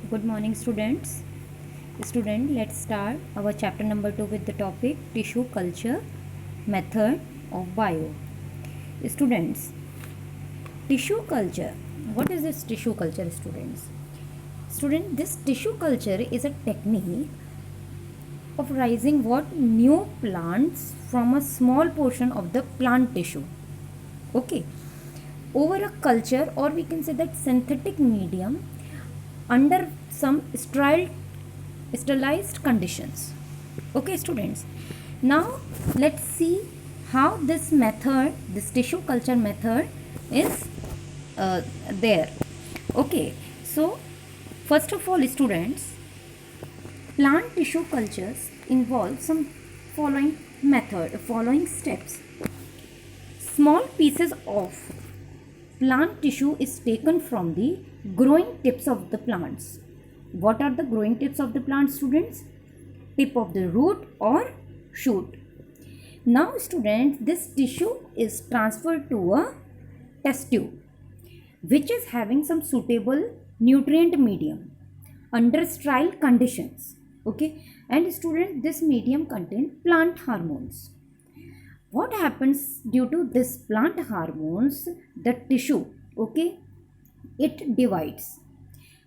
Good morning, students. Let's start our chapter number 2 with the topic tissue culture method of bio. Students, tissue culture. What is this tissue culture, students? This tissue culture is a technique of raising what new plants from a small portion of the plant tissue. Okay, over a culture, or we can say that synthetic medium under some sterilized conditions. Okay, students, now let's see how this tissue culture method is there. Okay, so first of all, students, plant tissue cultures involve some following steps. Small pieces of plant tissue is taken from the growing tips of the plants. What are the growing tips of the plant, students? Tip of the root or shoot. Now, students, this tissue is transferred to a test tube, which is having some suitable nutrient medium under sterile conditions. Okay, and students, this medium contains plant hormones. What happens due to this plant hormones? The tissue, okay, it divides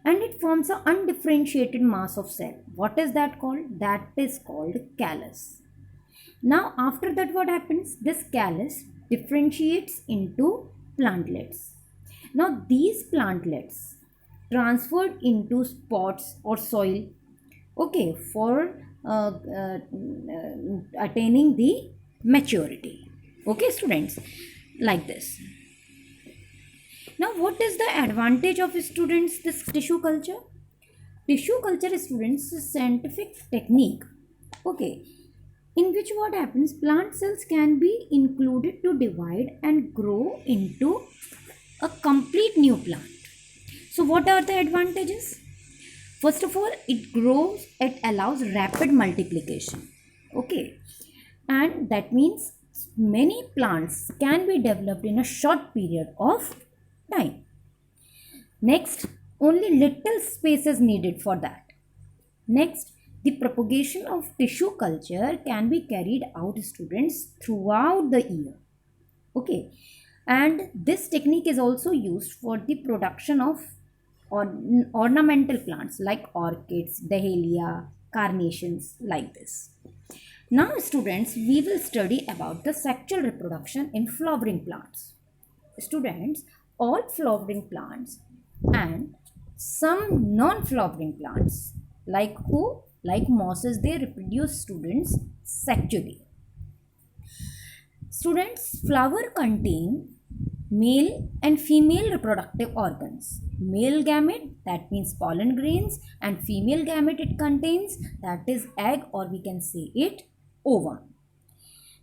and it forms an undifferentiated mass of cell. What is that called? That is called callus. Now after that, what happens? This callus differentiates into plantlets. Now these plantlets transferred into spots or soil, okay, for attaining the maturity. Okay, students, like this. Now what is the advantage of students this tissue culture? Tissue culture, students, is a scientific technique, okay, in which what happens, plant cells can be included to divide and grow into a complete new plant. So what are the advantages? First of all, it allows rapid multiplication, okay, and that means many plants can be developed in a short period of time. Next, only little space is needed for that. Next, the propagation of tissue culture can be carried out, students, throughout the year. Okay, and this technique is also used for the production of ornamental plants like orchids, dahlia, carnations, like this. Now, students, we will study about the sexual reproduction in flowering plants. Students, all flowering plants and some non-flowering plants, like who? Like mosses, they reproduce, students, sexually. Students, flower contain male and female reproductive organs. Male gamete, that means pollen grains, and female gamete it contains, that is egg, or we can say it ovum.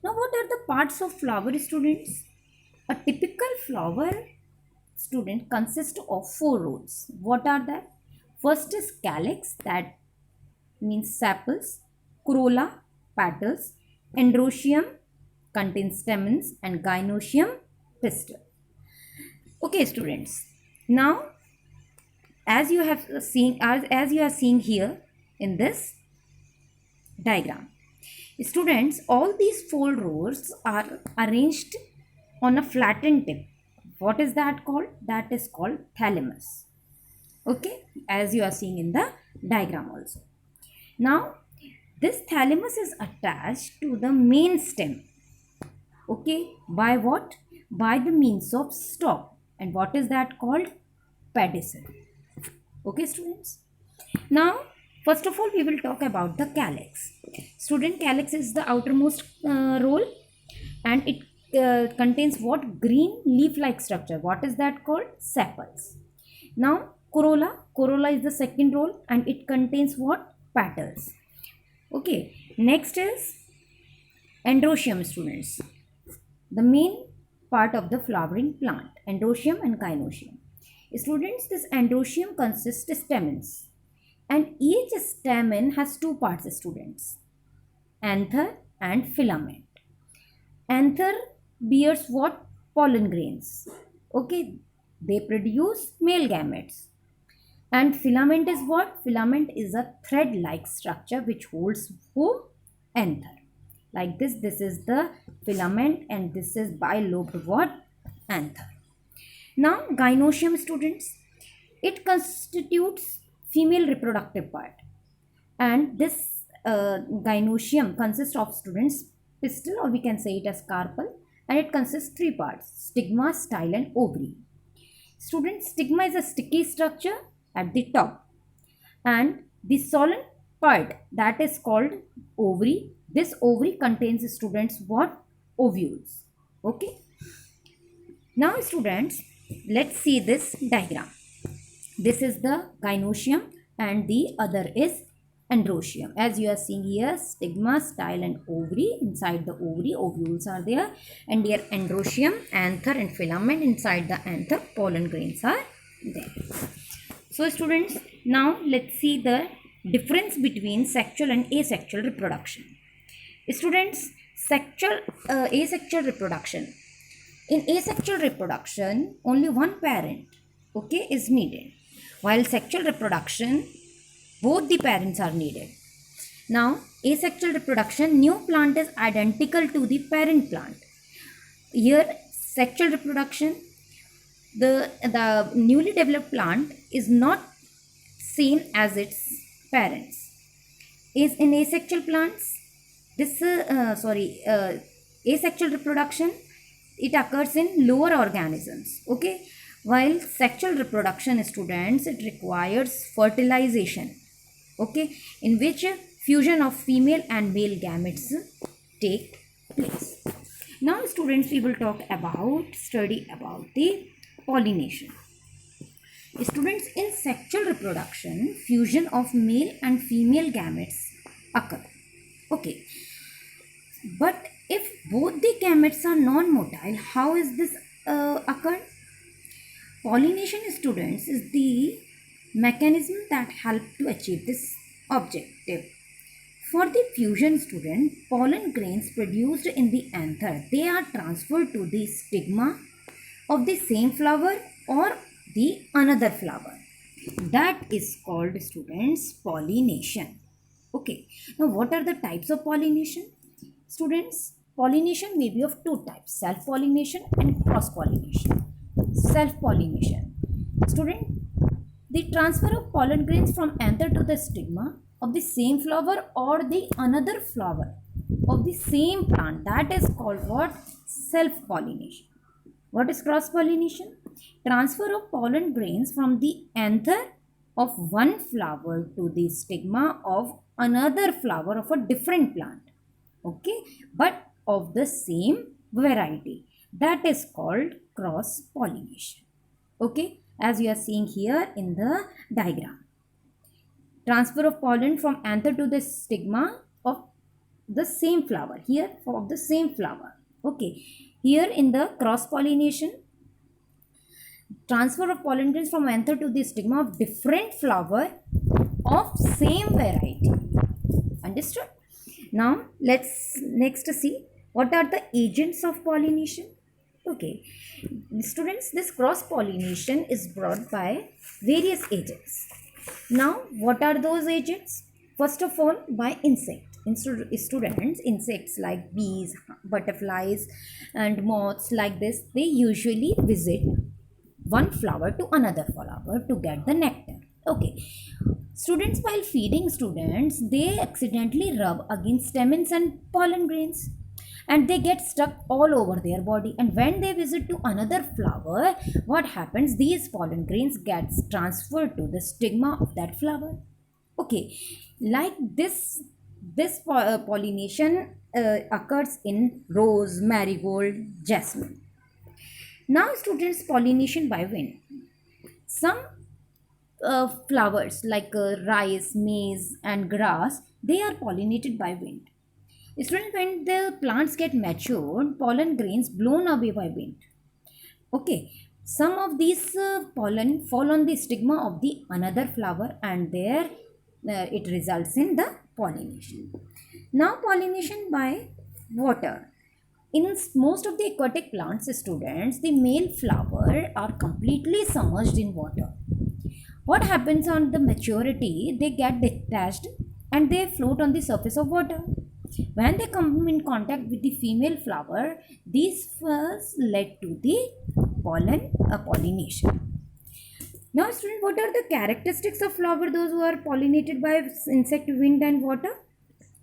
Now what are the parts of flower, students? A typical flower, student, consists of 4 rows. What are that? First is calyx, that means sepals, corolla, petals, androecium contains stamens, and gynoecium pistil. Okay, students. Now, as you are seeing here in this diagram, students, all these 4 rows are arranged on a flattened tip. What is that called? That is called thalamus. Okay, as you are seeing in the diagram also. Now, this thalamus is attached to the main stem. Okay, by what? By the means of stalk. And what is that called? Pedicel. Okay, students. Now, first of all, we will talk about the calyx. Student, calyx is the outermost roll, and it contains what? Green leaf-like structure. What is that called? Sepals. Now, corolla is the second roll, and it contains what? Petals. Okay, next is androecium, students, the main part of the flowering plant, androecium and gynoecium. Students, this androecium consists of stamens, and each stamen has 2 parts, students, anther and filament. Anther bears what? Pollen grains. Okay, they produce male gametes. And filament is what? Filament is a thread-like structure which holds who? Anther. Like this is the filament and this is bilobed what? Anther. Now gynoecium, students, it constitutes female reproductive part, and this gynoecium consists of, students, pistil, or we can say it as carpel, and it consists three parts: stigma, style, and ovary. Students, stigma is a sticky structure at the top, and the solen part, that is called ovary. This ovary contains, students, what? Ovules. Okay. Now students, let's see this diagram. This is the gynoecium and the other is androecium. As you are seeing here, stigma, style, and ovary. Inside the ovary, ovules are there, and here androecium, anther, and filament. Inside the anther, pollen grains are there. So students, now let's see the difference between sexual and asexual reproduction. Students, asexual reproduction. In asexual reproduction, only one parent, okay, is needed, while sexual reproduction, both the parents are needed. Now, asexual reproduction, new plant is identical to the parent plant. Here, sexual reproduction, the newly developed plant is not same as its parents. Is in asexual plants, this asexual reproduction, it occurs in lower organisms, okay, while sexual reproduction, students, it requires fertilization, okay, in which fusion of female and male gametes take place. Now students, we will study about the pollination. Students, in sexual reproduction, fusion of male and female gametes occur, okay, but if both the gametes are non-motile, how is this occurred? Pollination, students, is the mechanism that helps to achieve this objective. For the fusion, student, pollen grains produced in the anther, they are transferred to the stigma of the same flower or the another flower. That is called, students, pollination. Okay. Now, what are the types of pollination? Students, pollination may be of two types: self-pollination and cross-pollination. Self-pollination. Student, the transfer of pollen grains from anther to the stigma of the same flower or the another flower of the same plant, that is called what? Self-pollination. What is cross-pollination? Transfer of pollen grains from the anther of one flower to the stigma of another flower of a different plant, okay, but of the same variety, that is called cross pollination, okay, as you are seeing here in the diagram. Transfer of pollen from anther to the stigma of the same flower, here of the same flower, okay. Here in the cross pollination, transfer of pollen grains from anther to the stigma of different flower of same variety. Understood? Now let's next see what are the agents of pollination. Okay, students, this cross pollination is brought by various agents. Now what are those agents? First of all, by insect. Students, insects like bees, butterflies, and moths like this, they usually visit one flower to another flower to get the nectar. Okay. Students, while feeding, students, they accidentally rub against stamens and pollen grains, and they get stuck all over their body, and when they visit to another flower, what happens? These pollen grains gets transferred to the stigma of that flower. Okay, like this pollination occurs in rose, marigold, jasmine. Now students, pollination by wind. Some flowers like rice, maize, and grass, they are pollinated by wind. Students, when the plants get matured, pollen grains blown away by wind. Okay, some of these pollen fall on the stigma of the another flower, and there it results in the pollination. Now pollination by water. In most of the aquatic plants, students, the male flower are completely submerged in water. What happens on the maturity? They get detached and they float on the surface of water. When they come in contact with the female flower, these first led to the pollination. Now, student, what are the characteristics of flower, those who are pollinated by insect, wind and water?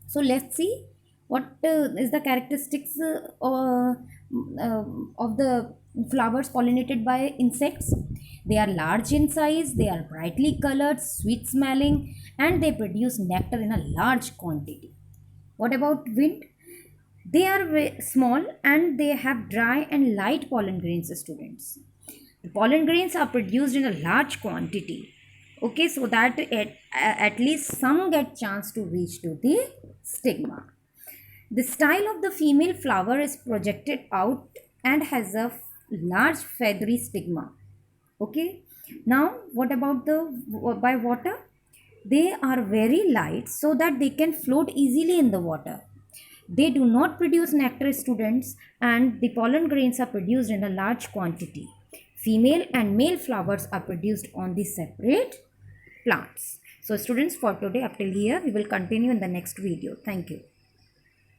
So let's see what is the characteristics of the flowers pollinated by insects. They are large in size, they are brightly colored, sweet smelling, and they produce nectar in a large quantity. What about wind? They are small and they have dry and light pollen grains, students. The pollen grains are produced in a large quantity. Okay, so that at least some get chance to reach to the stigma. The style of the female flower is projected out and has a large feathery stigma. Okay, now what about the by water? They are very light so that they can float easily in the water. They do not produce nectar, students, and the pollen grains are produced in a large quantity. Female and male flowers are produced on the separate plants. So students, for today up till here, we will continue in the next video. Thank you.